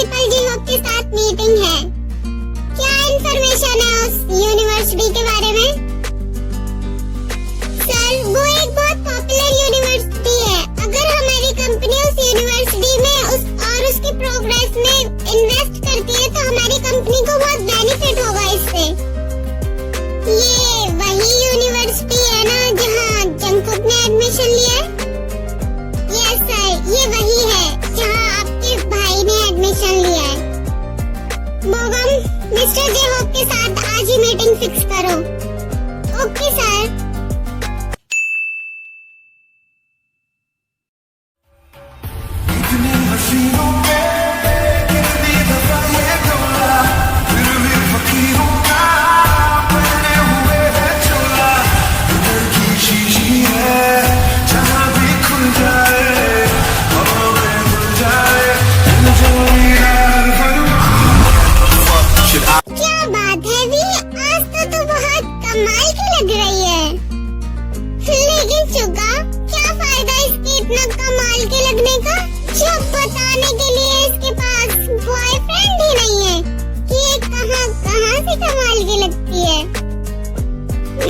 Principal जी hope के साथ meeting है। क्या इंफॉर्मेशन है उस यूनिवर्सिटी के बारे में? सर, वो एक बहुत पॉपुलर यूनिवर्सिटी है। अगर हमारी कंपनी उस यूनिवर्सिटी में उसकी प्रोग्रेस में इन्वेस्ट करती है तो हमारी कंपनी को बहुत बेनिफिट होगा इससे। ये वही यूनिवर्सिटी है ना जहाँ जंकुक ने एडमिशन लिया है? यस सर, ये वही है जहाँ आपके भाई ने एडमिशन लिया है। मोगम, मिस्टर जेहोप के साथ आज ही मीटिंग फिक्स करो। Okay sir. क्या बात है वी, आज तो बहुत कमाल की लग रही है। लेकिन चुका, क्या फायदा इसके इतना कमाल के लगने का जब बताने के लिए इसके पास बॉयफ्रेंड ही नहीं है कि ये कहाँ से कमाल की लगती है।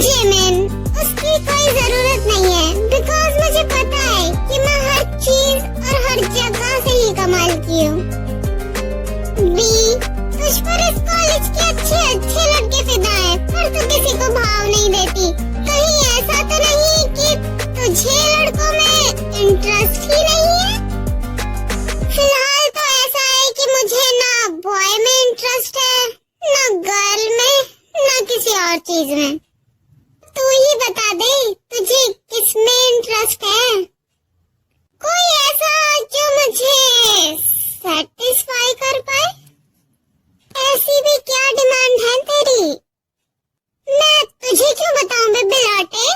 जेमिन, उसकी कोई जरूरत नहीं है बिकॉज मुझे पता है कि मैं हर चीज और हर जगह से ही कमाल की हूँ। बी, तुझ पर इस कॉलेज के अच्छे लड़के फिदा है पर तू किसी को भाव नहीं देती। कहीं ऐसा तो नहीं कि तुझे लड़कों में इंटरेस्ट ही नहीं है? फिलहाल तो ऐसा है कि मुझे ना बॉय में इंटरेस्ट है, ना गर्ल में, ना किसी और चीज में। तू ही बता दे तुझे किस में इंटरेस्ट है? कोई ऐसा जो मुझे सेटिस्फाई कर पाए? ऐसी भी क्या डिमांड है तेरी? मैं तुझे क्यों बताऊं बे बिलाटे?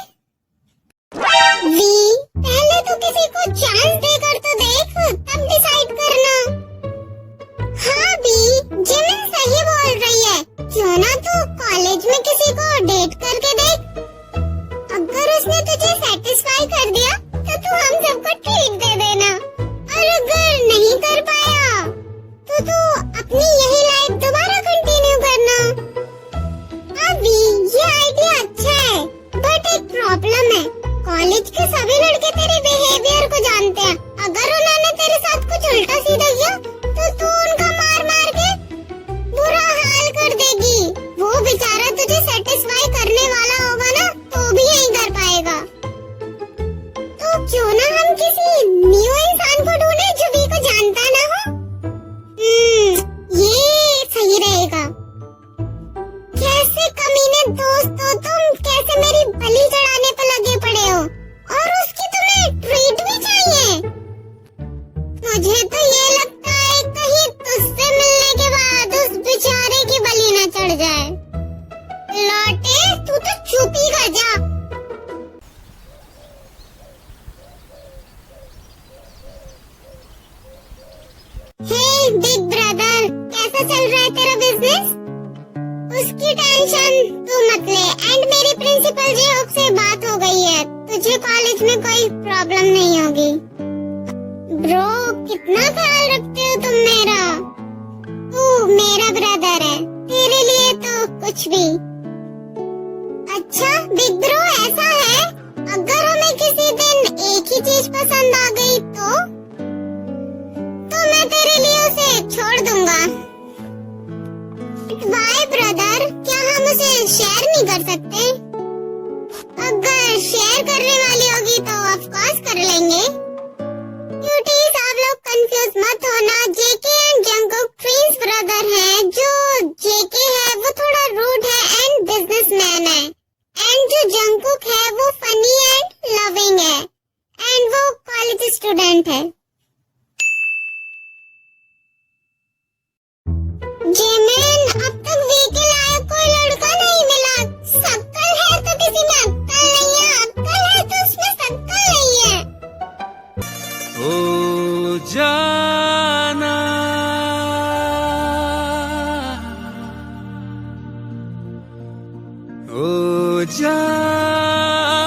वी, पहले तो किसी को चांस देकर तो देख, तब डिसाइड करना। हाँ बी, जिमिन सही बोल रही है। क्यों ना तू कॉलेज में किसी को डेट करके देख। अगर उसने तुझे सेटिस्फाई कर दिया तो तू हम सबको ट्रीट दे देना, और अगर नहीं कर पाया तो तू अपनी यही लाइफ दोबारा कंटिन्यू करना। अभी ये आइडिया अच्छा है बट एक प्रॉब्लम है। कॉलेज के सभी लड़के तेरे बिहेवियर को जानते हैं। अगर उन्होंने तेरे साथ कुछ उल्टा सीधा किया तो तू उनका मार के बुरा हाल कर देगी। वो बेचारा तुझे सेटिस्फाई करने वाला होगा ना तो भी नहीं कर पाएगा। तो क्यों ना हम किसी न्यू इंसान को ढूंढे जो भी को जानता ना हो। ये सही रहेगा। कैसे कमीने दोस्त हो तुम, कैसे मेरी बलि चढ़ाने पे लगे पड़े हो, और उसकी तुम्हें ट्रीट भी चाहिए। मुझे तो ये लगता है कहीं तुझसे मिलने के बाद उस बेचारे की बलि न चढ़ जाए। लौटे, तू तो चुप ही कर जा। हे बिग ब्रदर, कैसा चल रहा है तेरा बिजनेस? उसकी टेंशन तू मत ले। एंड मेरी प्रिंसिपल जी से बात हो गई है, तुझे कॉलेज में कोई प्रॉब्लम नहीं होगी। ब्रो, कितना ख्याल रखते हो तुम मेरा। तू मेरा ब्रदर है, तेरे लिए तो कुछ भी। अच्छा बिग ब्रो, ऐसा है अगर हमें किसी दिन एक ही चीज पसंद आ गई तो मैं तेरे लिए उसे छोड़ दूंगा। वाई ब्रदर, क्या हम उसे शेयर नहीं कर सकते? अगर शेयर करने वाली होगी तो ऑफ कोर्स कर लेंगे। क्यूटीज, आप लोग कंफ्यूज मत होना। जेके एंड जंकुक ट्विंस ब्रदर हैं। जो जेके है वो थोड़ा रूड है एंड बिजनेसमैन है, एंड जो जंकुक है वो फनी एंड लविंग है, एंड वो कॉलेज स्टूडेंट है। जेमिन, अब तक वी के लायक कोई लड़का नहीं मिला। शक्ल है तो किसी में अक्ल नहीं है, अक्ल है तो उसमें शक्ल नहीं है। ओ जाना, ओ जाना।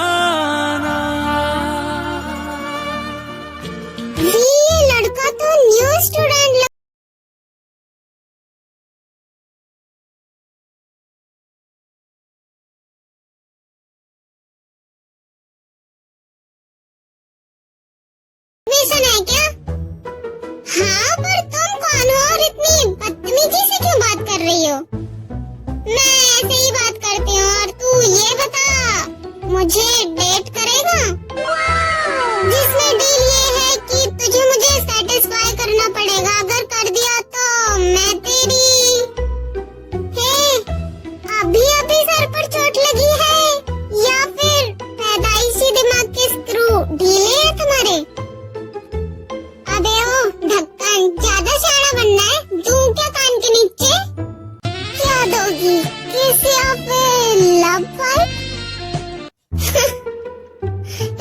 परमिशन है क्या? हाँ, पर तुम कौन हो और इतनी बदतमीजी से क्यों बात कर रही हो? मैं ऐसे ही बात करती हूँ। और तू ये बता, मुझे डेट करेगा? जिसमें डील ये है कि तुझे मुझे सेटिस्फाई करना पड़ेगा। अगर कर दिया तो मैं तेरी। हे, अभी अभी सर पर चोट लगी है या फिर पैदाइशी दिमाग के स्क्रू ढीले हैं तुम्हारे? अबे ओ ढक्कन, ज्यादा शाना बनना है? दूं क्या कान के नीचे? क्या दोगी? किसी या फिर लव फाइट?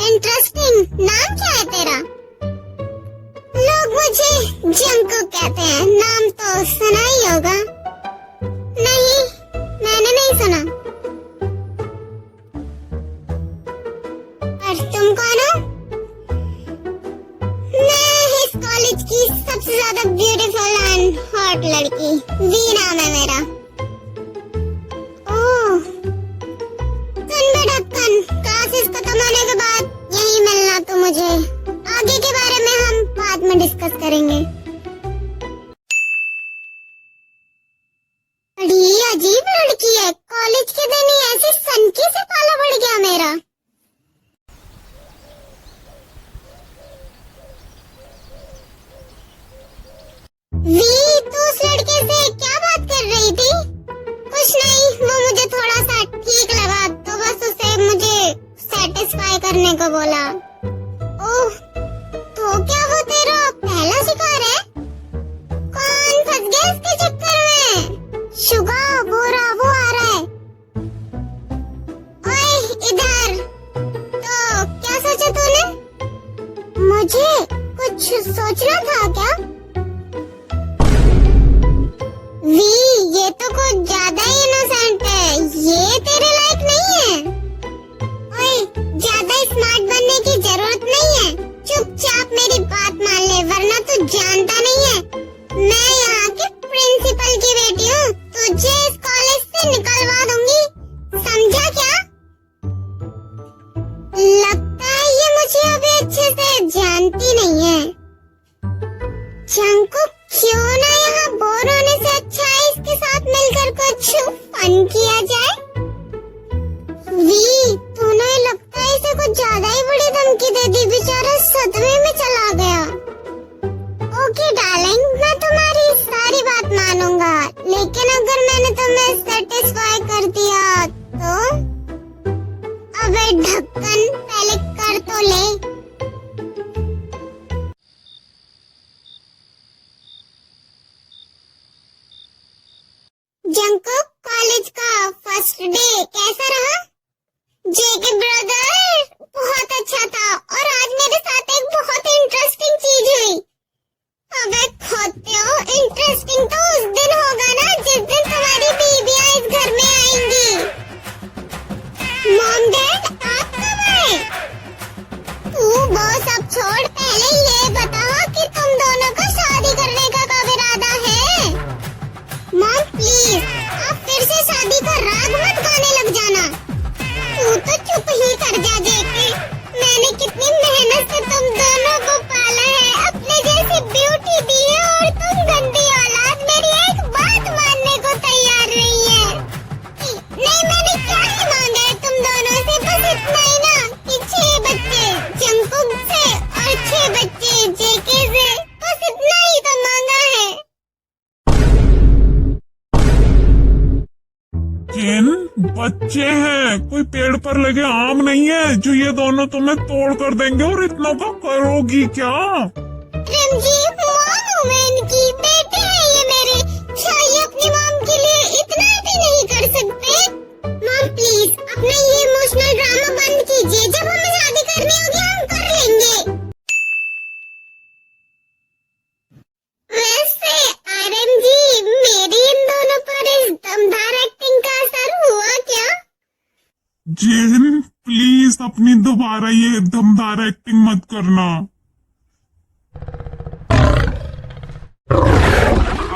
इंटरेस्टिंग। नाम क्या है तेरा? लोग मुझे जंकुक कहते हैं। नाम तो सुना ही होगा। नहीं, मैंने नहीं सुना। और तुम कौन हो? मैं इस कॉलेज की सबसे ज्यादा ब्यूटीफुल एंड हॉट लड़की वी नाम है मेरा। ओह, सुन बे ढक्कन, क्लासेस खत्म होने के बाद यहीं मिलना तू मुझे। आगे के बारे में हम बाद में डिस्कस करेंगे। बड़ी अजीब लड़की है। कॉलेज के दिन ही ऐसी सनकी से पाला पड़ गया मेरा। वी, तू उस लड़के से क्या बात कर रही थी? कुछ नहीं, वो मुझे थोड़ा सा ठीक लगा तो बस उसे मुझे सेटिस्फाई करने को बोला। ओह, तो क्या वो तेरा पहला शिकार है? कौन फंस गया इसके चक्कर में? शुगा, वो आ रहा है। ओए इधर। तो क्या सोचा तूने? मुझे कुछ सोचना था क्या? वी, ये तो कुछ ज्यादा ही इनोसेंट है। ये तेरे लायक नहीं है। ओए, ज्यादा स्मार्ट बनने की जरूरत नहीं है। चुपचाप मेरी बात मान ले, वरना तू जानता नहीं है मैं यहाँ के प्रिंसिपल की बेटी हूँ। तुझे इस कॉलेज से निकलवा दूंगी, समझा क्या? लगता है ये मुझे अभी अच्छे से जानती नहीं है। जंकुक, क्यों ना यहाँ बोर होने से अच्छा है इसके साथ मिलकर कुछ फन किया जाए। वी, तूने लगता है इसे कुछ ज्यादा ही बड़ी धमकी दे दी। बेचारा सदमे में चला गया। ओके डार्लिंग, मैं तुम्हारी सारी बात मानूंगा, लेकिन अगर मैंने तुम्हें सेटिस्फाई कर दिया तो? अबे ढक्कन, पहले कर तो ले। जंकुक, कॉलेज का फर्स्ट डे कैसा रहा? जेके ब्रदर, बहुत अच्छा था। और आज मेरे साथ एक बहुत इंटरेस्टिंग चीज हुई। अबे खोत्यो, इंटरेस्टिंग तो उस दिन होगा ना जिस दिन तुम्हारी बीबियां इस घर में आएंगी। मॉम डैड, आप कब आए? तू वो सब छोड़, पहले ये बताओ कि तुम दोनों को शादी करने का कब इरादा है? मॉम प्लीज, आप फिर से शादी का राग मत गाने लग जाना। तू तो चुप ही कर जा जेके। मैंने कितनी मेहनत से तुम दोनों को पाला है, अपने जैसी ब्यूटी दी है, और तुम गंदी औलाद मेरी एक बात मानने को तैयार नहीं है। नहीं, मैंने क्या ही मांगा है तुम दोनों से? बस इतना ही ना कि 6 बच्चे जंकुक से और 6 बच्चे जेके से, बस इतना ही तो मांगा है। जिन बच्चे हैं, कोई पेड़ पर लगे आम नहीं है जो ये दोनों तुम्हें तोड़ कर देंगे। और इतना का करोगी क्या? रिमजी, मॉम हूँ मैं इनकी, बेटे हैं ये मेरे। क्या ये अपनी मॉम के लिए इतना भी नहीं कर सकते? मॉम प्लीज, अपना ये इमोशनल ड्रामा बंद कीजिए। जब हमें शादी करनी होगी हम कर लेंगे। वैसे आरएमजी, मेरी इन दोनों पर इस दमदार एक्टिंग का असर हुआ क्या? जिन प्लीज अपनी दोबारा ये दमदार एक्टिंग मत करना।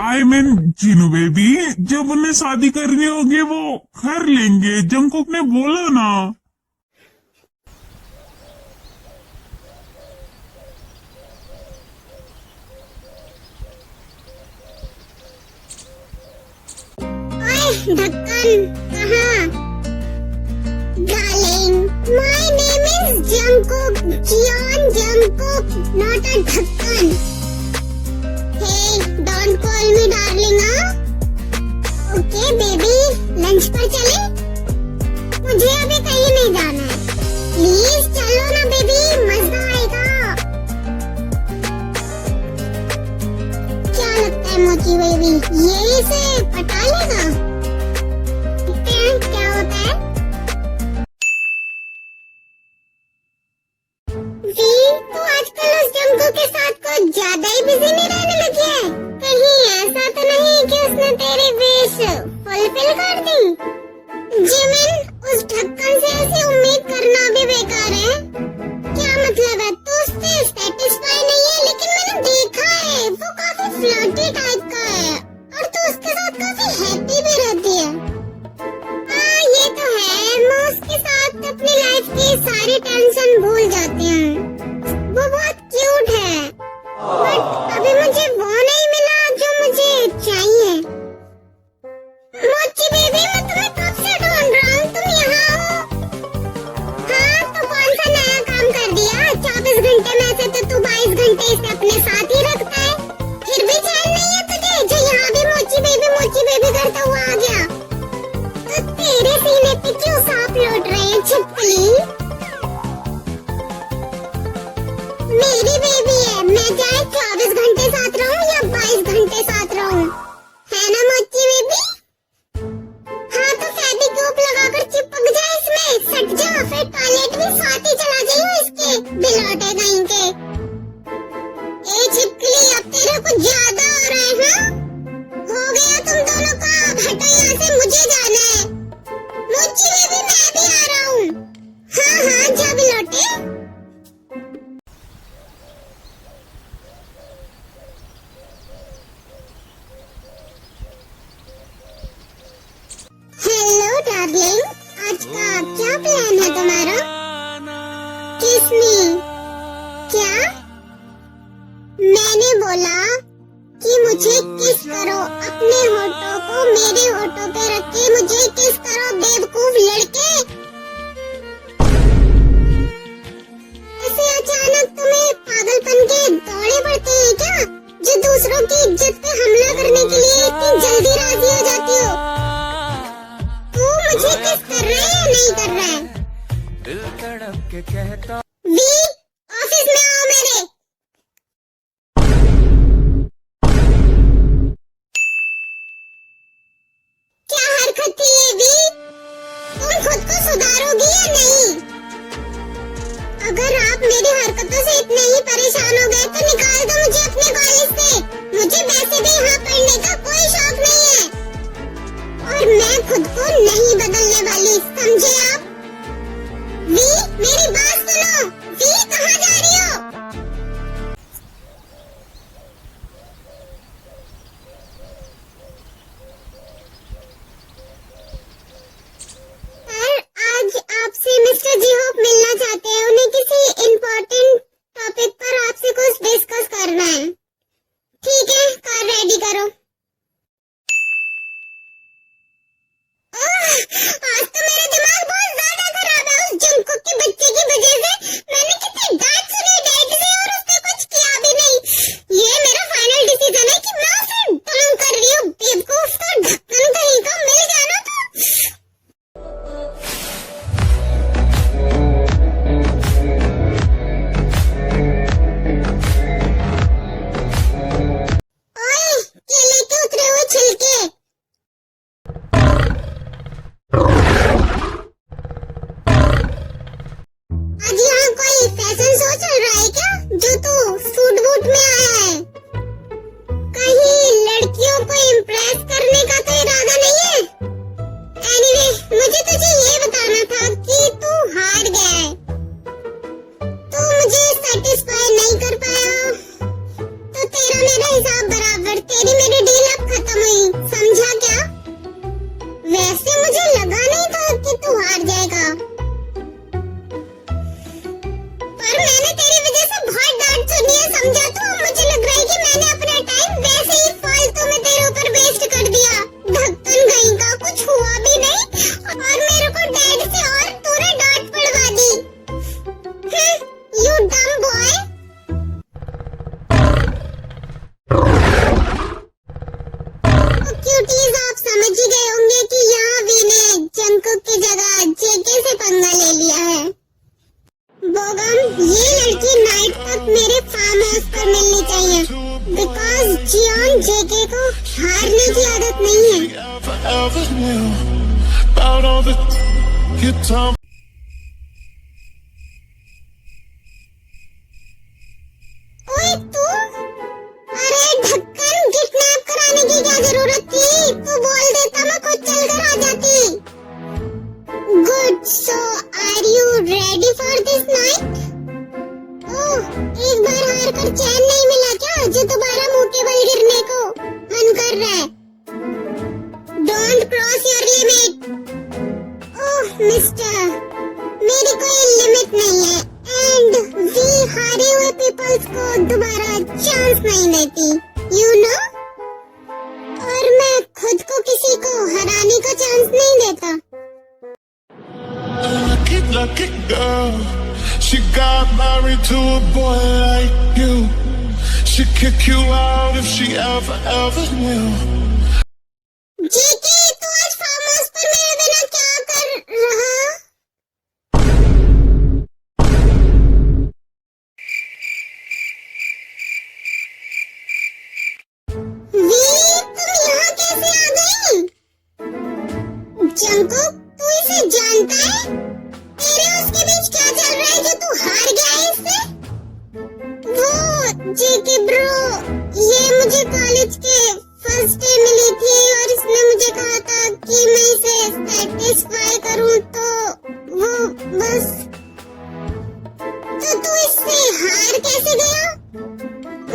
आई मीन जिनू बेबी, जब उन्हें शादी करनी होगी वो कर लेंगे। जंकुक ने बोला ना। ढक्कन कहाँ? Darling, my name is Jungkook, Jeon Jungkook, not a ढक्कन. Hey, don't call me darling, हाँ? Okay, baby, लंच पर चले? मुझे अभी कहीं नहीं जाना है. प्लीज चलो ना बेबी, मजा आएगा. क्या लगता है मोची बेबी, ये इसे पटा लेगा? देखते हैं क्या होता है. वी, तू आजकल उस जंगू के साथ कुछ ज्यादा ही बिजी नहीं रहने लगी है? कहीं ऐसा तो नहीं कि उसने तेरी विश फुलफिल कर दी? जिमिन, उस ढक्कन से ऐसी उम्मीद करना भी बेकार है. क्या मतलब है? तू उससे सेटिस्फाई नहीं है, लेकिन मैंने देखा है वो काफी फ्लर्टी टाइप का है और तू उसके साथ काफी हैप्पी भी रहती है. हाँ ये तो है, मैं उसके साथ अपनी लाइफ की सारी टेंशन भूल जाती हूँ. वो बहुत क्यूट है, बट अभी मुझे वो नहीं मिला जो मुझे चाहिए. मोची बेबी, मैं तुम्हें कब से ढूंढ रहा हूँ, तुम यहाँ हो? हाँ तो कौन सा नया काम कर दिया? 24 घंटे में से तो तू 22 घंटे इसे अपने साथ ही रखता है. फिर भी चैन नहीं है तुझे, जो यहाँ भी मोची बेबी करता हुआ आ गया. तो तेरे सीने पे क्यों सांप लौट रहे हैं छिपकली? मेरी बेबी है, मैं चाहे 24 घंटे साथ रहूं या 22 घंटे साथ रहूं, है ना मोची बेबी? हाँ तो फेविक्विक लगाकर चिपक जा इसमें, सट जा, फिर टॉयलेट भी साथ ही चला जाइयो इसके, बिलौटे कहीं के. ए छिपकली, अब तेरे कुछ ज्यादा हो रहा है. हाँ हो गया तुम दोनों का, अब हटो यहाँ से, मुझे जाना है. मोची बेबी, मैं भी आ रहा हूँ. हाँ जा बिलौटे. हेलो डार्लिंग, आज का क्या प्लान है तुम्हारा? किसने? क्या? मैंने बोला कि मुझे किस करो, अपने होठों को मेरे होठों पे रख के मुझे किस करो, बेवकूफ लड़के. ऐसे अचानक तुम्हें पागलपन के दौड़े पड़ते हैं क्या, जो दूसरों की इज्जत पे हमला करने के लिए इतनी जल्दी राजी हो जाती हो? मुझे किस कर रहा है या नहीं कर रहा है? दिल तड़प के कहता वी, ऑफिस में आओ मेरे. क्या हरकत थी ये वी? तुम खुद को सुधारोगी या नहीं? अगर आप मेरी हरकतों से इतने ही परेशान हो गए तो निकाल दो मुझे अपने कॉलेज से. मुझे वैसे भी यहाँ पढ़ने का कोई शौक नहीं है और मैं खुद को नहीं बदलने वाली, समझे आप? वी, मेरी बात सुनो. वी, कहाँ जा रही हो? सर, आज आपसे मिस्टर जी होप मिलना चाहते हैं. उन्हें किसी इम्पोर्टेंट टॉपिक पर आपसे कुछ डिस्कस करना है. ठीक है, कार रेडी करो. आज तो मेरा दिमाग बहुत ज्यादा खराब है. उस जंगकुक के बच्चे की वजह से मैंने कितनी डांट सुनी डैड से और उसने कुछ किया भी नहीं. ये मेरा फाइनल डिसीजन है कि मैं उसे डाउन कर रही हूँ. बेवकूफ का ढक्कन कहीं का मिल गया ना तो. ओए, केले के उतरे हुए छिलके. आज यहाँ कोई फैशन शो चल रहा है क्या, जो तू सूट बूट में आया है? कहीं लड़कियों को इम्प्रेस करने का तो इरादा नहीं है? एनीवे, मुझे तुझे ये बताना था कि तू हार गया है. तू मुझे सेटिस्फाई नहीं कर पाया तो तेरा मेरा हिसाब बराबर. तेरी मेरी डील अब खत्म हुई, समझा क्या? वैसे मुझे लगा नहीं था कि तू हार जाएगा, पर मैंने तेरी वजह से बहुत डांट सुनी है, समझा? तो मुझे लग रहा है कि मैंने अपना टाइम वैसे ही फालतू में तेरे ऊपर वेस्ट कर दिया. ढक्कन कहीं का, कुछ बोगम, ये लड़की नाइट तक मेरे फार्म हाउस पर मिलनी चाहिए, बिकॉज जियोन जेके को हारने की आदत नहीं है। ओए तू, अरे ढक्कन, किडनैप कराने की क्या जरूरत थी? तू बोल देता मैं खुद चलकर आ जाती। Good, so are you ready for this night? Oh, एक बार हार कर चैन नहीं मिला क्या, जो दोबारा मुंह के बल गिरने को मन कर रहा है? Don't cross your limit. Oh mister, मेरी कोई लिमिट नहीं है, एंड वी हारे हुए पीपल्स को दोबारा चांस नहीं देती, यू नो। और मैं खुद को किसी को हराने का चांस नहीं देता। Lucky girl, she got married to a boy like you. She'd kick you out if she ever knew. जेके, तू आज फार्म हाउस पर मेरे बिना क्या कर रहा? वी, तुम यहाँ कैसे आ गई? जंकुक, तू इसे जानता है? तेरे उसके बीच क्या चल रहा है जो तू हार गया है इससे? वो जेके ब्रो, ये मुझे कॉलेज के फर्स्ट डे मिली थी और इसने मुझे कहा था कि मैं इसे सैटिस्फाई करूं, तो वो बस। तो तू इससे हार कैसे गया?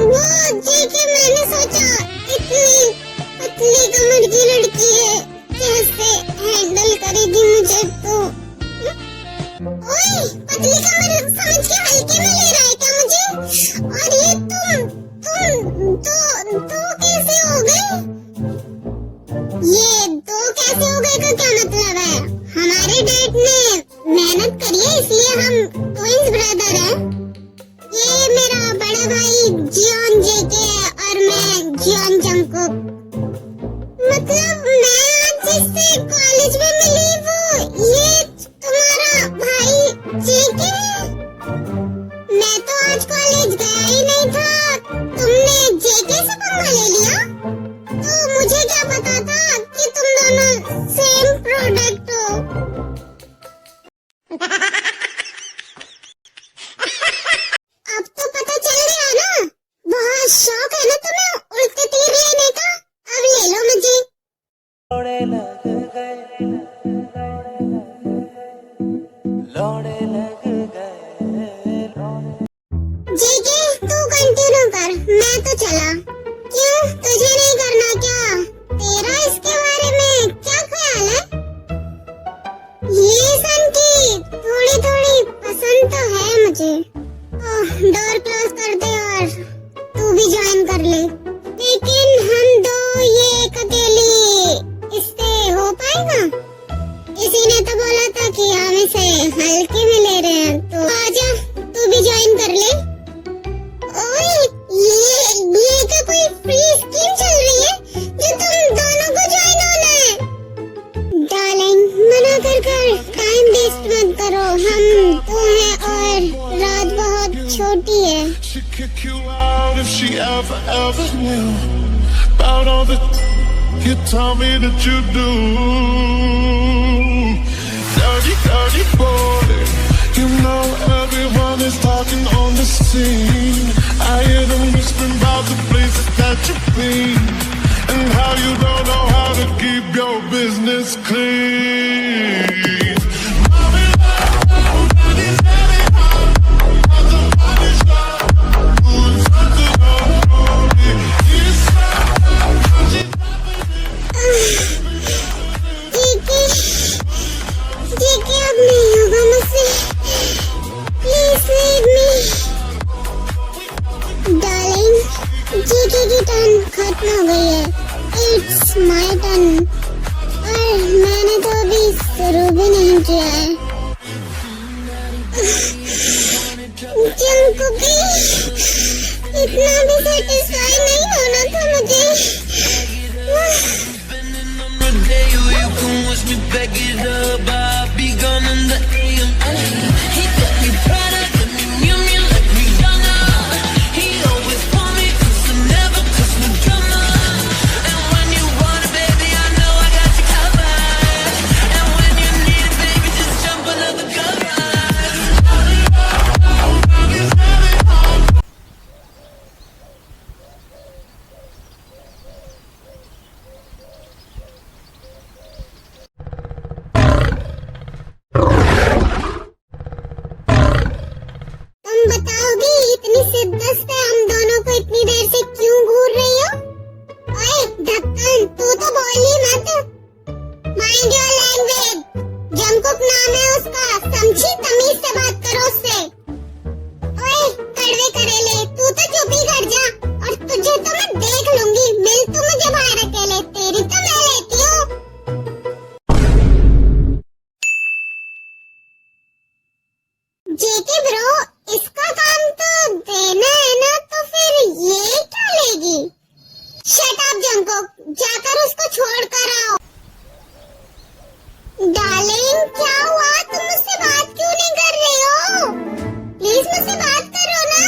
वो जेके, मैंने सोचा इतनी पतली कमर की लड़की है, कैसे हैंडल करेगी मुझे, तो ओए, पतली कमर समझ के हल्के में ले रहा है क्या मुझे? और ये तुम दो कैसे हो गए? ये दो कैसे हो गए का क्या मतलब है? हमारे डैड ने मेहनत करी है, इसलिए हम ट्विंस ब्रदर हैं। ये मेरा बड़ा भाई जियोन जेके है और मैं जियोन जंकुक। मतलब मैं आज जिससे कॉलेज में मिली, वो ये तुम्हारा भाई जेके है? मैं तो आज कॉलेज गया ही नहीं था, तुमने जेके से पंगा ले लिया? तो मुझे क्या पता था कि तुम दोनों सेम प्रोडक्ट हो। अब तो पता चल गया ना? बहुत शौक है ना तुम्हें उल्टे तीर लेने का? अब ले लो मुझे। जेके, तू कंटिन्यू कर, मैं तो चला। क्यों, तुझे नहीं करना क्या? तेरा इसके बारे में क्या ख्याल है? ये सन की थोड़ी थोड़ी पसंद तो है मुझे। ओह, डोर क्लोज कर दे और तू भी ज्वाइन कर ले। लेकिन हम दो ये एक अकेली इससे हो पाएगा? किसी ने तो बोला था कि हम इसे हल्के में ले रहे हैं, तो आजा तू भी ज्वाइन कर ले। ओए, ये क्या कोई फ्री स्कीम चल रही है जो तुम दोनों को ज्वाइन होना है? डार्लिंग, मना कर टाइम वेस्ट मत करो, हम तो हैं और रात बहुत छोटी है। She'd kick you out if she ever knew about all the you tell me that you do. Dirty boy, you know everyone is talking on the scene. I hear them whispering about the places that you've been and how you don't know how to keep your business clean. जेके, अब नहीं होगा मुझसे, please leave me. Darling, जेके की turn खत्म हो गई है, it's my turn, और मैंने तो अभी शुरू भी नहीं किया है। जंकुकी, इतना भी सेटिस्फाई नहीं होना था मुझे। Watch me back it up, I'll be gone in the AM. He got me proud of the JK bro, इसका काम तो देना है ना, तो फिर ये क्या लेगी? शट अप जंगकुक, जाकर उसको छोड़ कर आओ। डार्लिंग, क्या हुआ? तुम मुझसे बात क्यों नहीं कर रही हो? प्लीज मुझसे बात करो ना।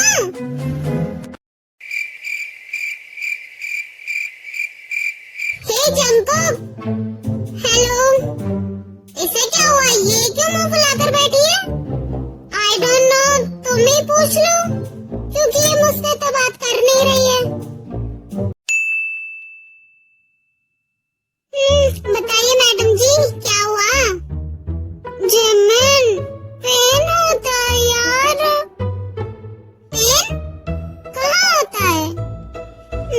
हे जंगकुक, हेलो। इसे क्या हुआ? ये क्यों मुंह फुलाकर बैठी है? आई डोंट नो, तुम ही पूछ लो, क्योंकि ये मुझसे तो बात कर नहीं रही है। बताइए मैडम जी, क्या हुआ? जिमिन, पेन होता है यार। पेन कहाँ होता है?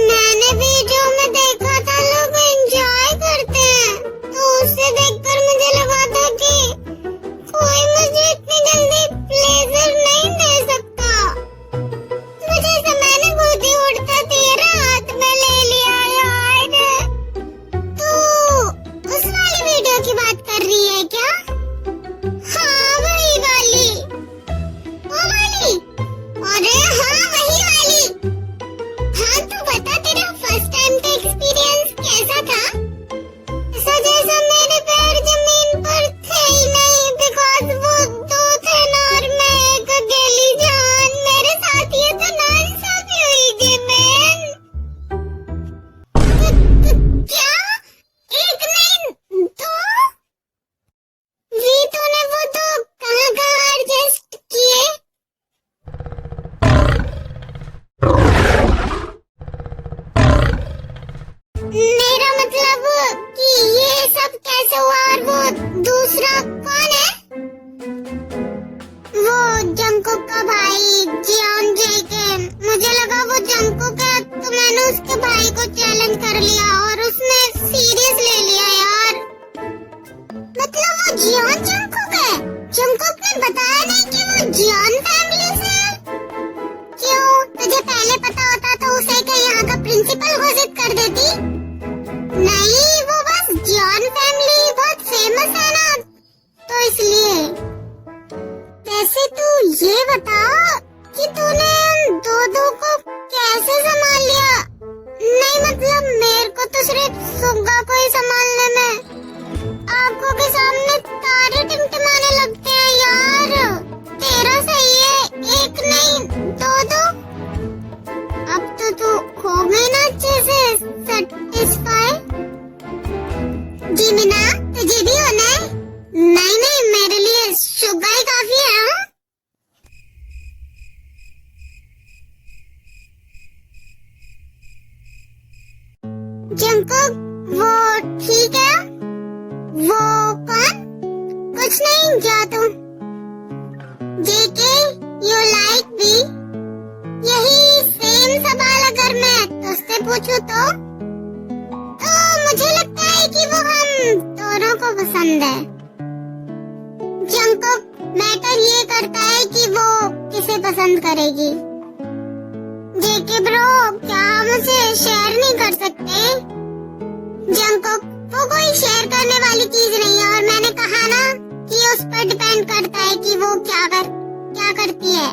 मैंने वीडियो में देखा था, लोग एंजॉय करते हैं, तो उसे देखकर मुझे लगा था कि कोई मुझे इतनी जल्दी प्लेजर नहीं दे सकता। मुझे समय ने खुद ही उड़ता तेरा हाथ में ले लिया यार। तो उस वाली वीडियो की बात कर रही है क्या? हाँ वही वाली। वो वाली? अरे हाँ वही वाली। हाँ तो बता, तेरा फर्स्ट टाइम का एक्सपीरियंस कैसा था? ऐसा जैसा मेरे पैर जमीन पर थे ही नहीं, बिकॉज वो दो थे ना और मैं एक अकेली जान। मेरे साथ ये तो नाइंसाफी हुई जिमिन। क्या? एक नहीं दो? वीतू ने वो तो कहाँ एडजस्ट किए? मेरा मतलब कि ये सब कैसे हुआ और वो दूसरा कौन है? वो जंगकुक का भाई जियोन जेके। मुझे लगा वो जंगकुक है, तो मैंने उसके भाई को चैलेंज कर लिया और उसने सीरियस ले लिया यार। मतलब वो जियोन जंगकुक है? जंगकुक ने बताया नहीं कि वो जियोन फैमिली से है? क्यों? तुझे पहले पता होता तो उसे क्या यहाँ का प्रिंसिपल घोषित कर देती? नहीं, वो बस जियोन फैमिली बहुत फेमस है ना, तो इसलिए। वैसे तू ये बता कि तूने उन दो को कैसे संभाल लिया? नहीं मतलब मेरे को तो सिर्फ सुग्गा को ही संभालने में आंखों के सामने तारे टिमटिमाने लगते हैं यार। तेरा सही है, एक नहीं दो। अब तो तू हो गई ना अच्छे से सेटिस्फाई? जिमिना, तुझे भी होना है? नहीं, मेरे लिए सुग्गा ही काफी है। हाँ? जंगकुक, वो ठीक है? वो कौन? कुछ नहीं, जा तू। जेके, यू लाइक मी? यही सेम सवाल अगर मैं तुझसे पूछूं तो मुझे लगता है कि वो हम दोनों को पसंद है। जंगकुक, मैटर ये करता है कि वो किसे पसंद करेगी। जेके ब्रो, क्या हम उसे शेयर नहीं कर सकते? जंगकुक, वो कोई शेयर करने वाली चीज नहीं है, और मैंने कहा ना कि उस पर डिपेंड करता है कि वो क्या करती है।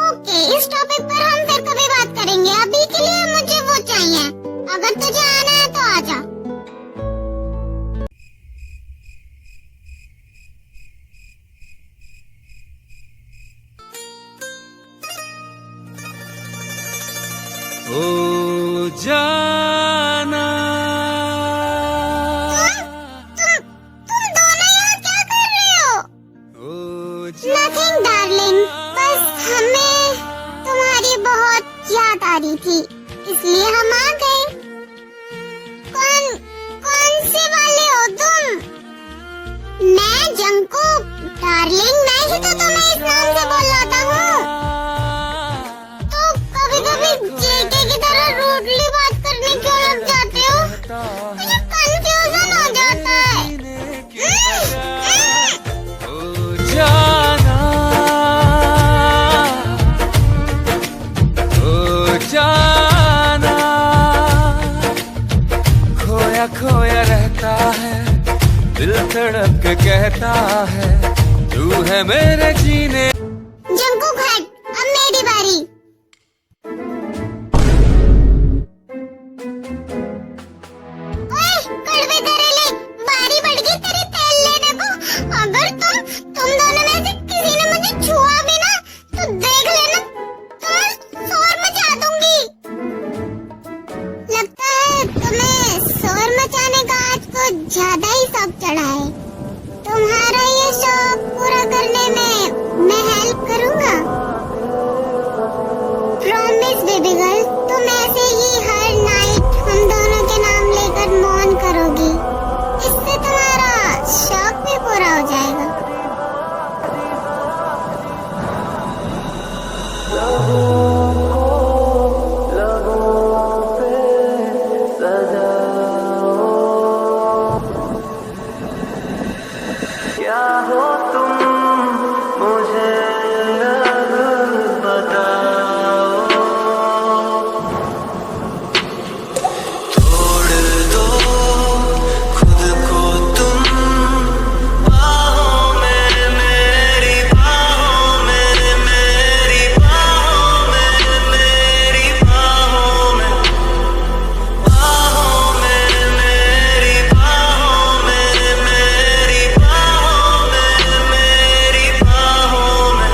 ओके, इस टॉपिक पर हम फिर कभी बात करेंगे। अभी के लिए मुझे वो चाहिए। अगर तुझे आना है तो आजा। ओ जाना, तुम दोनों यहाँ क्या कर रहे हो? ओ नथिंग डार्लिंग, बस हमें तुम्हारी बहुत याद आ रही थी, इसलिए हम आ गए। कौन से वाले हो तुम? मैं जंगकुक। डार्लिंग, मैं ही तो तुम्हें इस नाम से बुलाता हूँ। तो कभी-कभी जेके की तरह रूडली बात करने क्यों लग जाते हो? मुझे कंफ्यूजन हो जाता है। ओ जाना, ओ जाना, खोया खोया रहता है, दिल तड़प के कहता है, तू तू है मेरे जीने जंकुक हट, अब मेरी बारी। ओए कड़वे करेले, बारी बढ़ गई तेरी तेल लेने को। अगर तुम दोनों में से किसी ने मुझे छुआ भी ना तो देख लेना, तो शोर मचा दूंगी। लगता है तुम्हें शोर मचाने का आज कुछ ज्यादा ही शौक चढ़ा है। तुम्हारा ये शौक पूरा करने में मैं हेल्प करूंगा। प्रॉमिस बेबी गर्ल, तुम ऐसे ही हर नाइट हम दोनों के नाम लेकर मौन करोगी। इससे तुम्हारा शौक भी पूरा हो जाएगा। क्या हो तुम मुझे बताओ, छोड़ दो खुद को तुम बाहों में, मेरी बाहों में, मेरी बाहों में, मेरी बाहों में, बाहों में, मेरी बाहों में, मेरी बाहों में, मेरी बाहों में।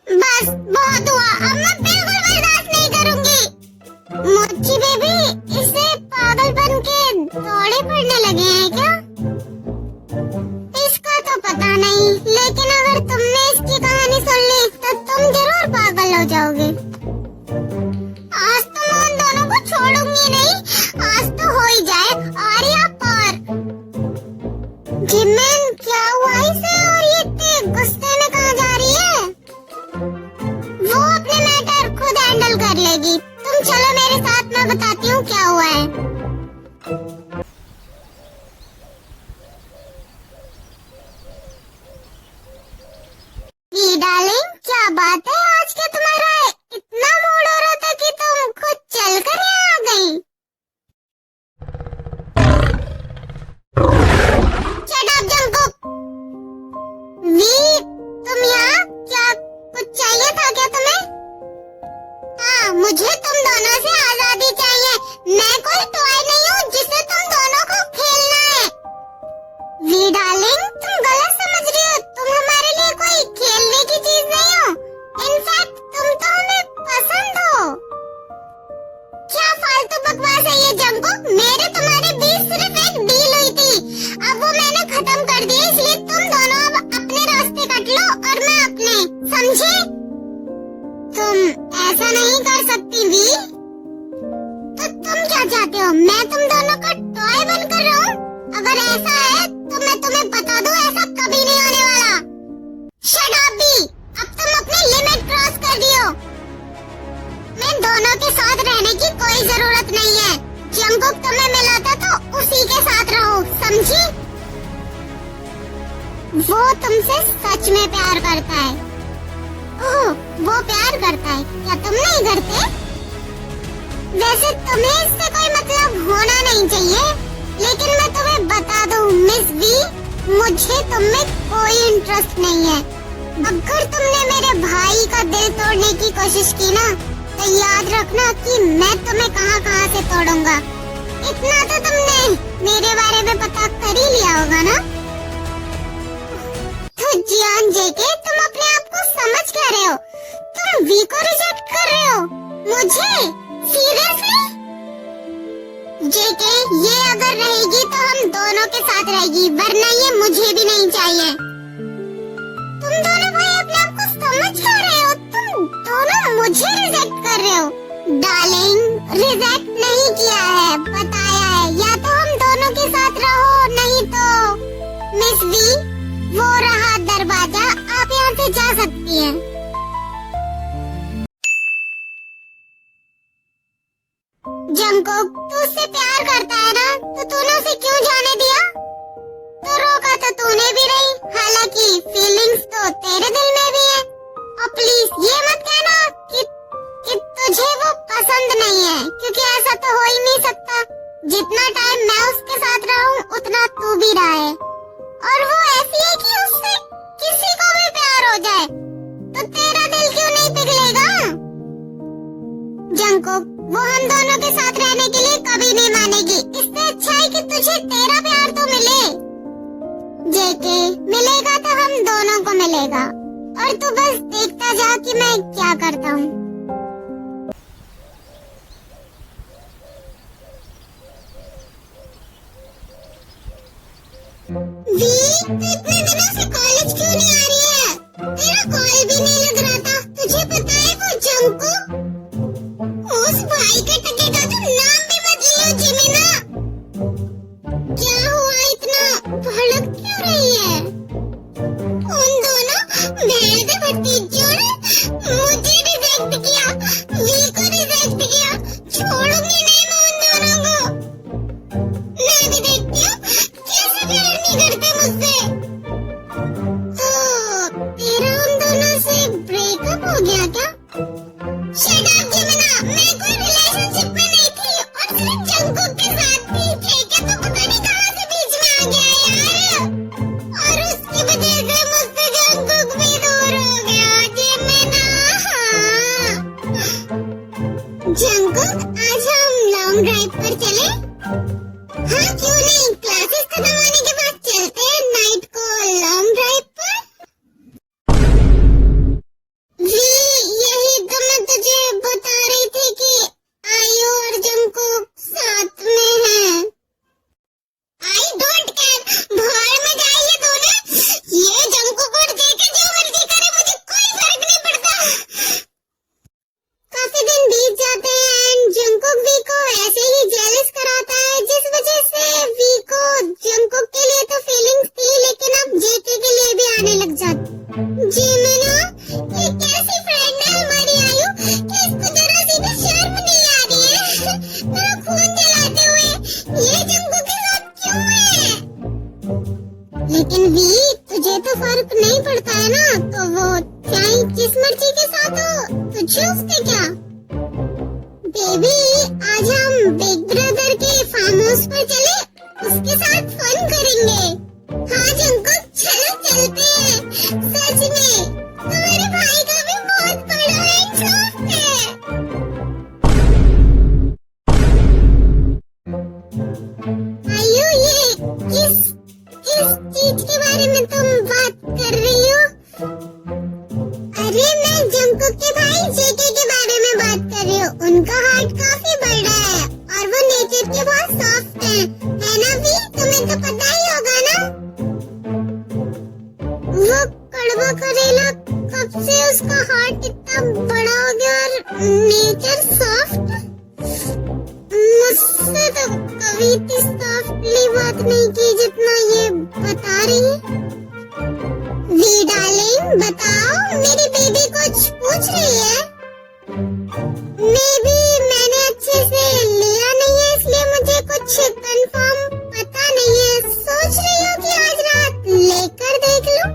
बस बहुत हुआ, अब मैं बिल्कुल बर्दाश्त नहीं करूंगी। मोची बेबी, इसे पागलपन के दौड़े पड़ने लगे हैं क्या? इसका तो पता नहीं, लेकिन अगर तुमने इसकी कहानी सुन ली तो तुम जरूर पागल हो जाओगे। आज तो मैं उन दोनों को छोड़ूंगी नहीं, आज तो हो ही जाए आर्या पार। जिमिन, क्या हुआ इसे और ये इतने गुस्से में कहाँ जा रही है? वो अपने मैटर खुद हैंडल कर लेगी। तुम चलो मेरे साथ, मैं बताती हूँ क्या हुआ है। डार्लिंग, क्या बात है, आज क्या तुम्हारा इतना मूड हो रहा था कि तुम खुद चल कर यहाँ आ गई? Shut up, Jungkook. वी, तुम यहाँ क्या, कुछ चाहिए था क्या तुम्हें? हाँ, मुझे तुम दोनों से आजादी चाहिए। मैं कोई टॉय नहीं हूँ जिसे तुम दोनों को खेलना है। वी डार्लिंग, तुम गलत समझ रही हो। तुम हमारे लिए कोई खेलने की चीज नहीं हो। इनफैक्ट तुम तो हमें पसंद हो। क्या फालतू बकवास है ये जंकुक? मेरे तुम्हारे बीच सिर्फ एक डील हुई थी, अब वो मैंने खत्म कर दी, इसलिए तुम दोनों अब अपने रास्ते कट लो और मैं अपने, समझे? तुम ऐसा नहीं कर सकती वी। तो तुम क्या चाहते हो, मैं तुम दोनों का टॉय बनकर रहूं? अगर ऐसा है तो मैं तुम्हें बता दूं, ऐसा कभी नहीं होने वाला। शट अप बी, अब तुम अपनी लिमिट क्रॉस कर दियो। मैं दोनों के साथ रहने की कोई जरूरत नहीं है। जंकुक तुम्हें मिला था तो उसी के साथ रहो, समझी? वो तुमसे सच में प्यार करता है। ओह, वो प्यार करता है, क्या तुम नहीं करते? वैसे तुम्हें इससे कोई मतलब होना नहीं चाहिए, लेकिन मैं तुम्हें बता दूं मिस वी, मुझे तुम में कोई इंटरेस्ट नहीं है। अगर तुमने मेरे भाई का दिल तोड़ने की कोशिश की ना, तो याद रखना कि मैं तुम्हें कहां कहां से तोड़ूंगा। इतना तो तुमने मेरे बारे में पता कर ही लिया होगा ना? तो जियान जेके, तुम अपने आप को समझ क्या रहे हो? तुम वी को रिजेक्ट कर रहे हो? मुझे? सीरियसली? जेके, ये अगर रहेगी तो हम दोनों के साथ रहेगी, वरना ये मुझे भी नहीं चाहिए। तुम दोनों भाई अपने आप को समझ क्या रहे हो? तुम दोनों मुझे रिजेक्ट कर रहे हो। डार्लिंग, रिजेक्ट नहीं किया है, बताया है। या तो हम दोनों के साथ रहो, नहीं तो मिस वी, वो रहा दरवाजा, आप यहाँ से जा सकती हैं। जंकुक, तू उससे प्यार करता है ना, तो तूने उसे क्यों जाने दिया? तो रोका तो तूने भी नहीं, हालांकि फीलिंग्स तो तेरे दिल में भी है। और प्लीज ये मत कहना कि तुझे वो पसंद नहीं है, क्योंकि ऐसा तो हो ही नहीं सकता। जितना टाइम मैं उसके साथ रहा हूँ उतना तू भी रहा है, और वो ऐसी है कि उससे किसी को भी प्यार हो जाए तो तेरा दिल क्यों नहीं पिघलेगा? जंकुक, वो हम दोनों के साथ रहने के लिए कभी नहीं मानेगी। इससे अच्छा है कि तुझे तेरा प्यार तो मिले। जेके, मिलेगा तो हम दोनों को मिलेगा, और तू बस देखता जा कि मैं क्या करता हूँ। वी, तू इतने दिनों से कॉलेज क्यों नहीं आ रही है? तेरा कॉल भी नहीं लग रहा था। तुझे पता है वो जंकुक, उस भाई के टके का तो नाम भी मत लियो जिमिना। क्या हुआ, इतना भड़क क्यों रही है? उन दोनों भेड़ भतीजों ने मुझे रिजेक्ट किया, वी को रिजेक्ट किया। छोड़ूंगी नहीं मैं उन दोनों को। मैं भी देखती हूँ कैसे प्यार नहीं करते मुझसे। तो तेरा उन दोनों से ब्रेकअप हो गया क्या? शट अप जिमिना, मैं कोई रिलेशनशिप में नहीं थी और सिर्फ जंकुक के साथ थी। ठीक है, तो पता नहीं कहाँ से बीच में आ गया यार, और उसकी वजह से मुझसे जंकुक भी दूर हो गया। जिमिना, जंकुक, आज हम लॉन्ग ड्राइव पर चले? हाँ, क्यों नहीं, क्लासेस खत्म होने के बाद चलते हैं नाइट को लॉन्ग ड्राइव पर। जी, यही तो मैं तुझे बता रही थी कि आयु और जंकुक साथ में हैं। आई डोंट केयर, भाड़ में जाए ये दोनों। ये जंकुक और जेके जो मर्जी करे, मुझे कोई फर्क नहीं पड़ता। काफी दिन बीत जाते हैं एंड जंकुक वी को ऐसे ही जेलस कराता है, जिस वजह से वी को जंकुक के लिए तो फीलिंग्स थी, लेकिन अब जेके के लिए भी आने लग जाती। जिमिना, ये कैसी फ्रेंड है हमारी आयु कि इसको जरा सी भी शर्म नहीं आ रही है? मेरा खून जलाते हुए ये जंकुक के साथ क्यों है? लेकिन वी, तुझे तो फर्क नहीं पड़ता है ना, तो वो चाहे जिस मर्जी के साथ हो, तुझे उससे क्या? बेबी, आज हम बिग ब्रदर के फार्म हाउस पर चले, उसके साथ फन करेंगे। हाँ जंकुक, चलो चलते हैं। सच में तुम्हारे भाई का भी बहुत बड़ा इंसाफ है। आयु, ये किस चीज के बारे में तुम बात कर रही हो? अरे मैं जंकुक के भाई जेके के बारे में बात कर रही हूँ। उनका हार्ट काफी बड़ा है और वो नेचर के बहुत सॉफ्ट है ना वी? तुम्हें तो पता ही होगा ना। वो कड़वा करेला कब से उसका हार्ट इतना बड़ा हो गया और नेचर सॉफ्ट? मुझसे तो कभी इतनी सॉफ्टली बात नहीं की जितना ये बता रही है। वी डार्लिंग, बताओ, मेरी बेबी कुछ पूछ रही है? मे बी मैंने अच्छे से लिया नहीं है, इसलिए मुझे कुछ कंफर्म पता नहीं है। सोच रही हूँ कि आज रात लेकर देख लूं।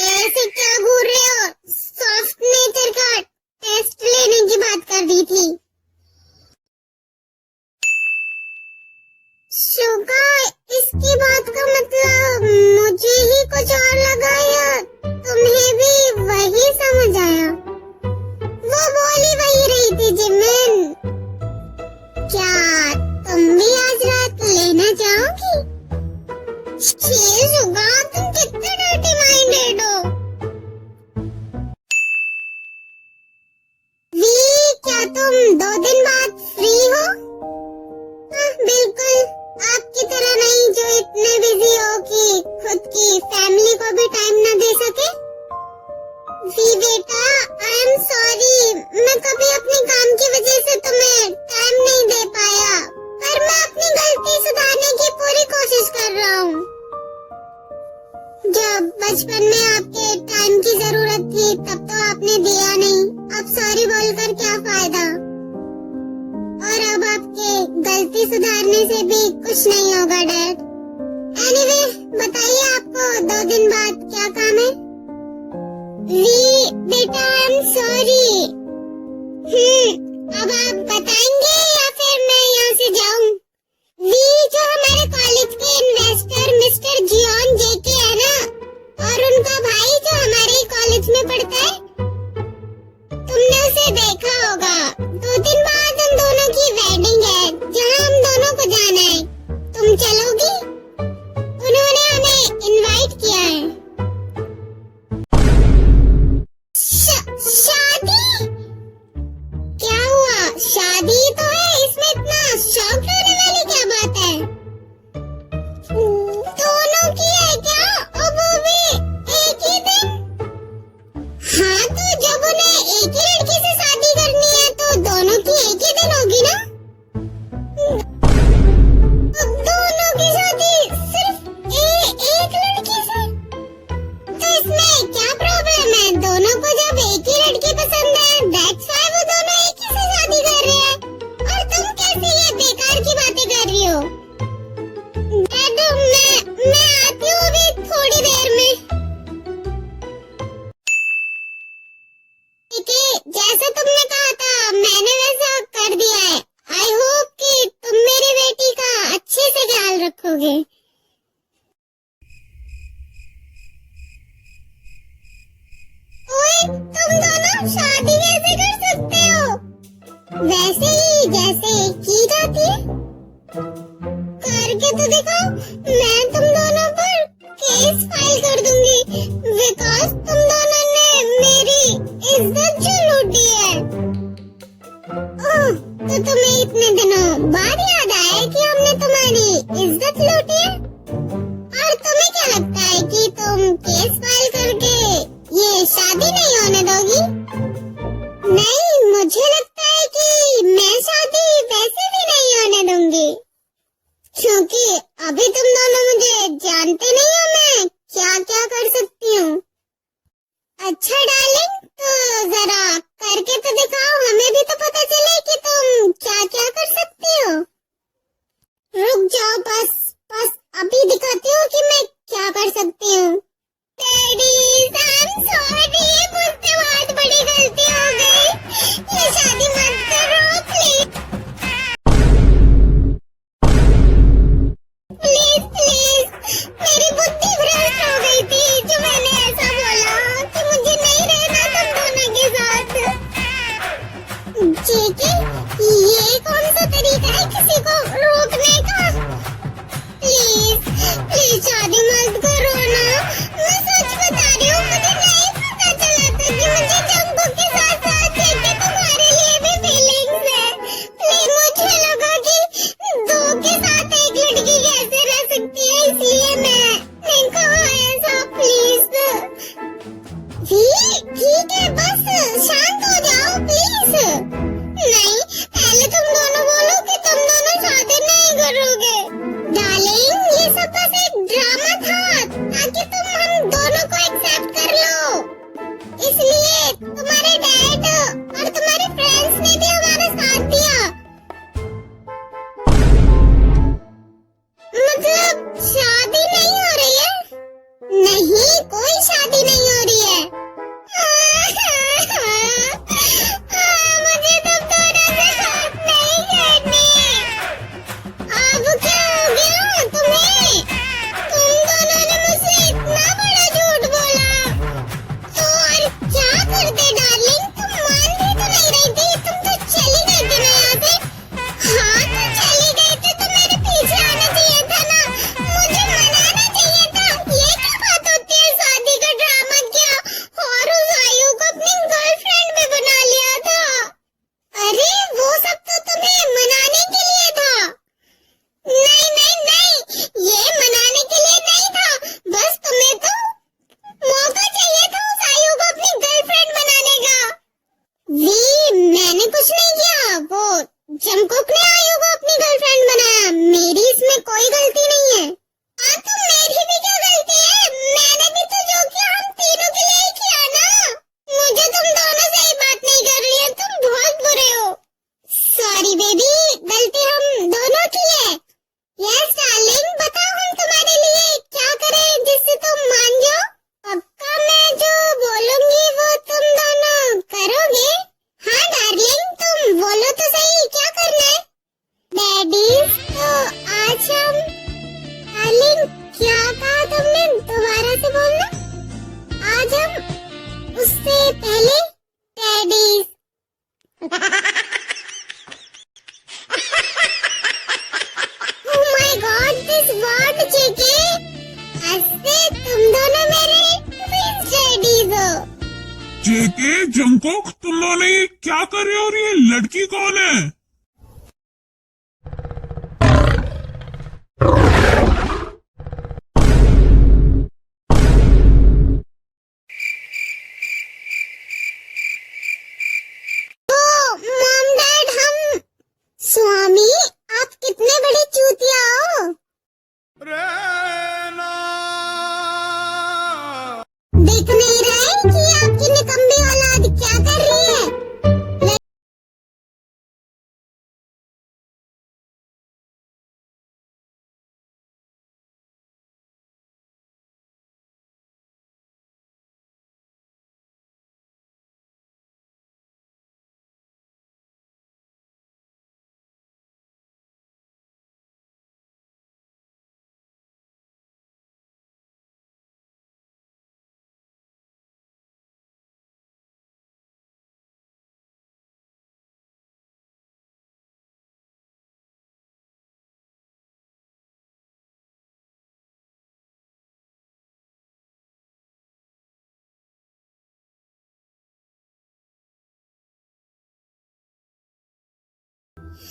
ऐसे क्या घूर रहे हो? सॉफ्ट नेचर का टेस्ट लेने की बात कर दी थी। शुगा, इसकी बात का मतलब मुझे ही कुछ और लगा या तुम्हें भी वही समझ आया? वो बोली वही रही थी जिमिन। क्या तुम भी आज रात लेना चाहोगी? शुगा, तुम कितने डर्टी माइंडेड हो। वी, क्या तुम 2 दिन बाद फ्री हो? बिल्कुल, आपकी तरह नहीं जो इतने बिजी हो कि खुद की फैमिली को भी टाइम न दे सके। वी बेटा, आई एम सॉरी, मैं कभी अपने काम की वजह से तुम्हें टाइम नहीं दे पाया, पर मैं अपनी गलती सुधारने की पूरी कोशिश कर रहा हूँ। जब बचपन में आपके टाइम की जरूरत थी तब तो आपने दिया नहीं, अब सॉरी बोलकर क्या फायदा? और अब आपके गलती सुधारने से भी कुछ नहीं होगा डैड। एनीवे, बताइए आपको 2 दिन बाद क्या काम है? वी बेटा आई एम सॉरी। अब आप बताएंगे या फिर मैं यहाँ से जाऊँ? वी जो हमारे कॉलेज के इन्वेस्टर मिस्टर जियोन जेके है ना, और उनका भाई जो हमारे कॉलेज में पढ़ता है, तुमने उसे देखा होगा। 2 दिन बाद हम दोनों की वेडिंग है जहाँ हम दोनों को जाना है। तुम चलोगी? उन्होंने हमें इनवाइट किया है। शादी? क्या हुआ? शादी तो है, इसमें इतना शौक होने वाली क्या बात है? दोनों की है क्या? और वो भी एक ही दिन? हाँ, तो जब उन्हें एक ही लड़की से शादी करनी है तो दोनों की एक ही दिन होगी ना? दोनों की शादी सिर्फ एक लड़की से? तो इसमें क्या प्रॉब्लम है? दोनों को जब एक ही लड़की पसंद है, that's why वो दोनों एक ही से शादी कर रहे हैं। और तुम कैसे ये बेकार की बातें कर रही हो? डैड, मैं आती हूँ अभी थोड़ी देर में। ठीक है, जैसा तुमने कहा था मैंने वैसा कर दिया है। आई होप कि तुम मेरी बेटी का अच्छे से ख्याल रखोगे। ओए, तुम दोनों शादी कैसे कर सकते हो? वैसे ही जैसे की जाती है। करके तो दिखाओ, मैं तुम दोनों पर केस फाइल कर दूंगी बिकॉज तुम दोनों ने मेरी इज्जत जो लूटी है। ओह, तो तुम्हें इतने दिनों बाद याद आया कि हमने तुम्हारी इज्जत लूटी है? और तुम्हें क्या लगता है कि तुम केस फाइल करके ये शादी नहीं होने दोगी? नहीं, मुझे लगता है कि मैं शादी वैसे भी नहीं होने दूंगी, क्योंकि अभी तुम दोनों मुझे जानते नहीं हो मैं क्या क्या कर सकती हूँ। अच्छा डार्लिंग, तो जरा करके तो दिखाओ, हमें भी तो पता चले कि तुम क्या क्या कर सकती हो। रुक जाओ, बस अभी दिखाती हूँ कि मैं क्या कर सकती हूँ। डैडी, आई एम सॉरी, मुझसे बहुत बड़ी गलती हो गई। ये शादी मत करो प्लीज। प्लीज, मेरी बुद्धि भ्रष्ट हो गई थी जो मैंने ऐसा बोला कि मुझे नहीं रहना तुम दोनों के साथ। जेके, ये कौन सा तरीका है किसी को रोकने का? प्लीज शादी मत करो ना। मैं सच बता रही हूँ, मुझे नहीं पता चला था कि मुझे जंगू के साथ साथ जेके तुम्हारे लिए भी फीलिंग्स है। प्लीज, मुझे लगा कि 2 के साथ एक लड़की कैसे रह सकती है, इसलिए मैंने कहा ऐसा। प्लीज ठीक है, बस शांत हो जाओ प्लीज। नहीं, पहले तुम दोनों बोलो कि तुम दोनों शादी नहीं करोगे। डार्लिंग, ये सब बस एक ड्रामा था ताकि तुम हम दोनों को एक्सेप्ट कर लो। इसलिए तुम्हारे डैड और तुम्हारे फ्रेंड्स ने भी हमारा साथ दिया। मतलब शादी नहीं हो रही है? नहीं, कोई शादी नहीं हो रही है। मुझे तुम दोनों से बात नहीं करनी। अब क्या हो गया तुम्हें? तुम दोनों ने मुझसे इतना बड़ा झूठ बोला, तो और क्या करते डार्लिंग? तुम मान भी तो नहीं रही थी, तुम तो चली गई थी ना यहाँ से। हाँ, तो चली गई थी तो मेरे पीछे आना चाहिए था ना, मुझे मनाना चाहिए था। ये क्या बात होती है? शादी का ड्रामा किया और उस आयु को अपनी गर्लफ्रेंड में बना लिया था। अरे वो सब तो तुम्हें मनाने के लिए था। नहीं, ये मनाने के लिए नहीं था, बस तुम्हें तो मौका चाहिए था उस आयु को अपनी गर्लफ्रेंड बनाने का। मैंने कुछ नहीं किया, वो जंगकुक ने आयु को अपनी गर्लफ्रेंड बनाया। मेरी इसमें कोई गलती नहीं है। हाँ, तो मेरी भी क्या गलती है? मैंने भी तो जो किया हम तीनों के लिए ही किया ना। मुझे तुम दोनों से ही बात नहीं कर रही है, तुम बहुत बुरे हो। सॉरी बेबी, गलती हम दोनों की है। यस डार्लिंग, बताओ हम तुम्हारे लिए क्या करें जिससे तुम मान जाओ? पक्का मैं जो बोलूंगी जेके जंगकोक, तुम दोनों ये क्या कर रहे हो और ये लड़की कौन है? मॉम डैड, हम स्वामी, आप कितने बड़े चूतिया हो। देख नहीं रहे कि आपकी निकम्मी औलाद क्या कर रही है।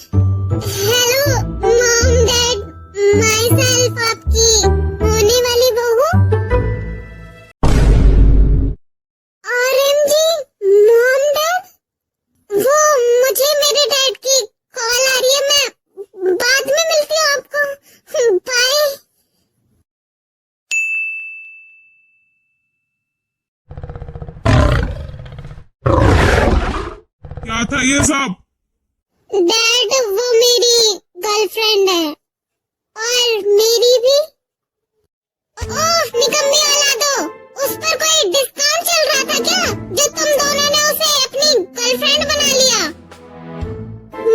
Hello mom dad, my self, आपकी होने वाली बहू। OMG मॉम डैड, वो मुझे मेरे डैड की कॉल आ रही है, मैं बाद में मिलती हूँ आपको, बाय। क्या था ये सब? डैड, वो मेरी गर्लफ्रेंड है और मेरी भी। ओह निकम्मी औलादो, उस पर कोई डिस्काउंट चल रहा था क्या, जो तुम दोनों ने उसे अपनी गर्लफ्रेंड बना लिया।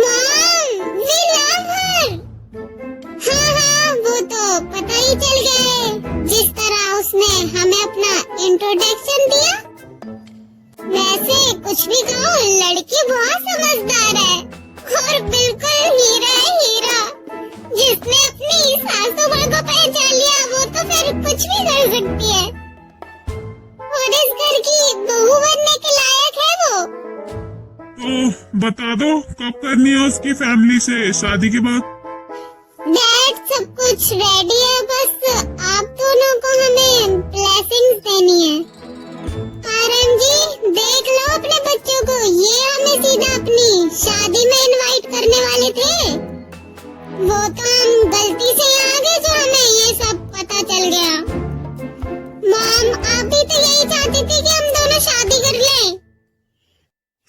Mom, we love her. हाँ, वो तो पता ही चल गया है, जिस तरह उसने हमें अपना इंट्रोडक्शन दिया। वैसे कुछ भी कहो, लड़की बहुत समझदार है और बिल्कुल हीरा है, हीरा। जिसने अपनी सासू माँ को पहचान लिया, वो तो फिर कुछ भी कर सकती है और इस घर की बहू बनने के लायक है वो। तो बता दो कब करनी है उसकी फैमिली से शादी के बाद? डैड, सब कुछ रेडी है, बस आप दोनों को हमें ब्लेसिंग्स देनी है। आरएमजी, देख लो अपने बच्चों को, ये हमें सीधा अपनी शादी में इनवाइट करने वाले थे। वो तो हम गलती से आ गए जो हमें ये सब पता चल गया। मॉम, आप भी तो यही चाहती थी कि हम दोनों शादी कर लें।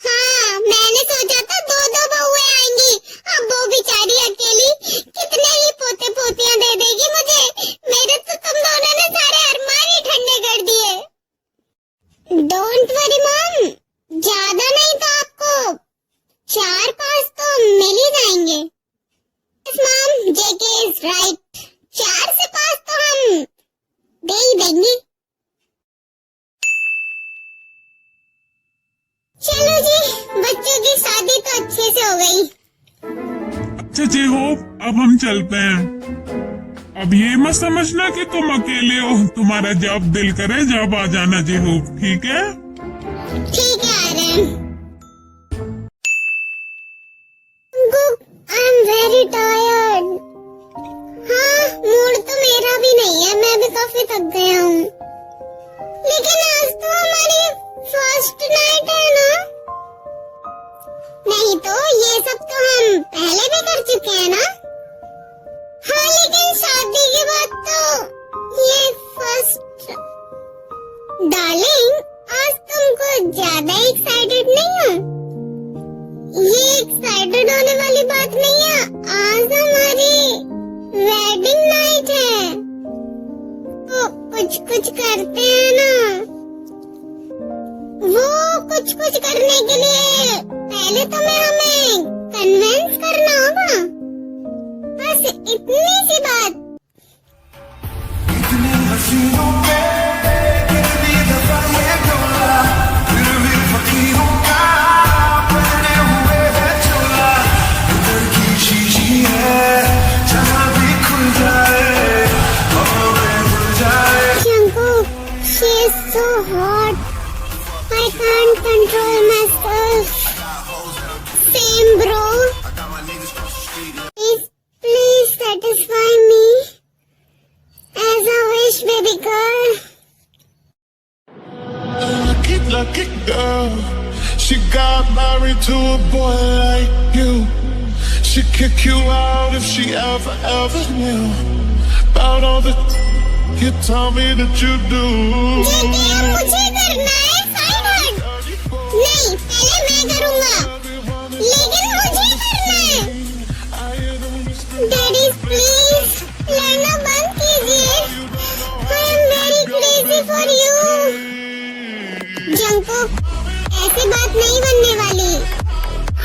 हाँ, मैंने सोचा था दो बहुएं आएंगी, अब वो बेचारी अकेली कितने ही पोते पोतियां दे देगी मुझे। मेरे तो तुम दोनों ने सारे अरमान ही ठंडे कर दिए। डोंट वरी मॉम, ज्यादा नहीं तो आपको 4-5 तो मिल ही जाएंगे। Yes mom, JK is right, 4 से 5 तो हम दे ही देंगे। चलो जी, बच्चों की शादी तो अच्छे से हो गई। अच्छा जी होप, अब हम चलते हैं। अब ये मत समझना कि तुम अकेले हो, तुम्हारा जब दिल करे जब आ जाना जी होप, ठीक है? ठीक है Aryan. I am very tired. हाँ, मूड तो मेरा भी नहीं है, मैं भी काफी थक गया हूँ। लेकिन आज तो हमारी फर्स्ट नाइट है ना? नहीं तो ये सब तो हम पहले भी कर चुके हैं ना? हाँ, लेकिन शादी के बाद तो ये फर्स्ट। डार्लिंग, आज तुम कुछ ज्यादा एक्साइटेड नहीं हो? ये एक्साइटेड होने वाली बात नहीं है, आज हमारी वेडिंग नाइट है, तो कुछ करते हैं ना। वो कुछ करने के लिए पहले तुम्हें हमें कन्विंस करना होगा, बस इतनी सी बात। इतने हसीनों पे कितनी दफा ये डोला, फिर भी फकीरों का पहने हुए है चोला। उधर की शीशी है जहाँ भी खुल जाए, हमें भूल जाए। Jungkook, she is so hot. I can't Please satisfy me as a wish, baby girl. Lucky girl. She got married to a boy like you. She'd kick you out if she ever knew about all the you tell me that you do. जेके अब मुझे करना है side हट। नहीं, पहले मैं करूँगा, लेकिन मुझे करना है। Daddy, please, लड़ना बंद कीजिए। I am very crazy for you. Jungkook, ऐसी बात नहीं बनने वाली।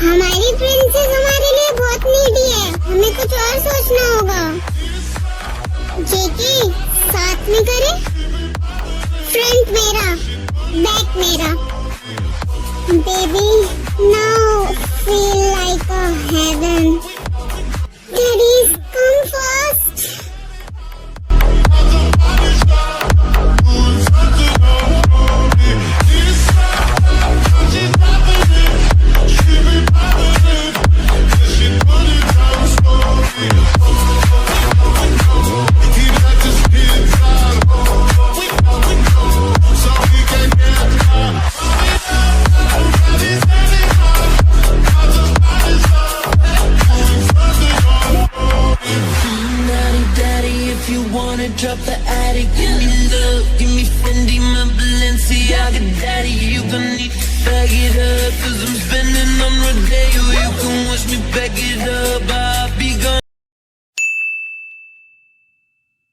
हमारी प्रिंसेस हमारे लिए बहुत नीडी है, हमें कुछ और सोचना होगा। जेके, साथ में करें? फ्रंट मेरा, बैक मेरा। Baby, now feel like a heaven. Daddies, come fast. Drop the attic, give me love, give me Fendi, my Balenciaga daddy. You gon' need to bag it up, cause I'm spending on Rodeo. You can watch me back it up, I'll be gone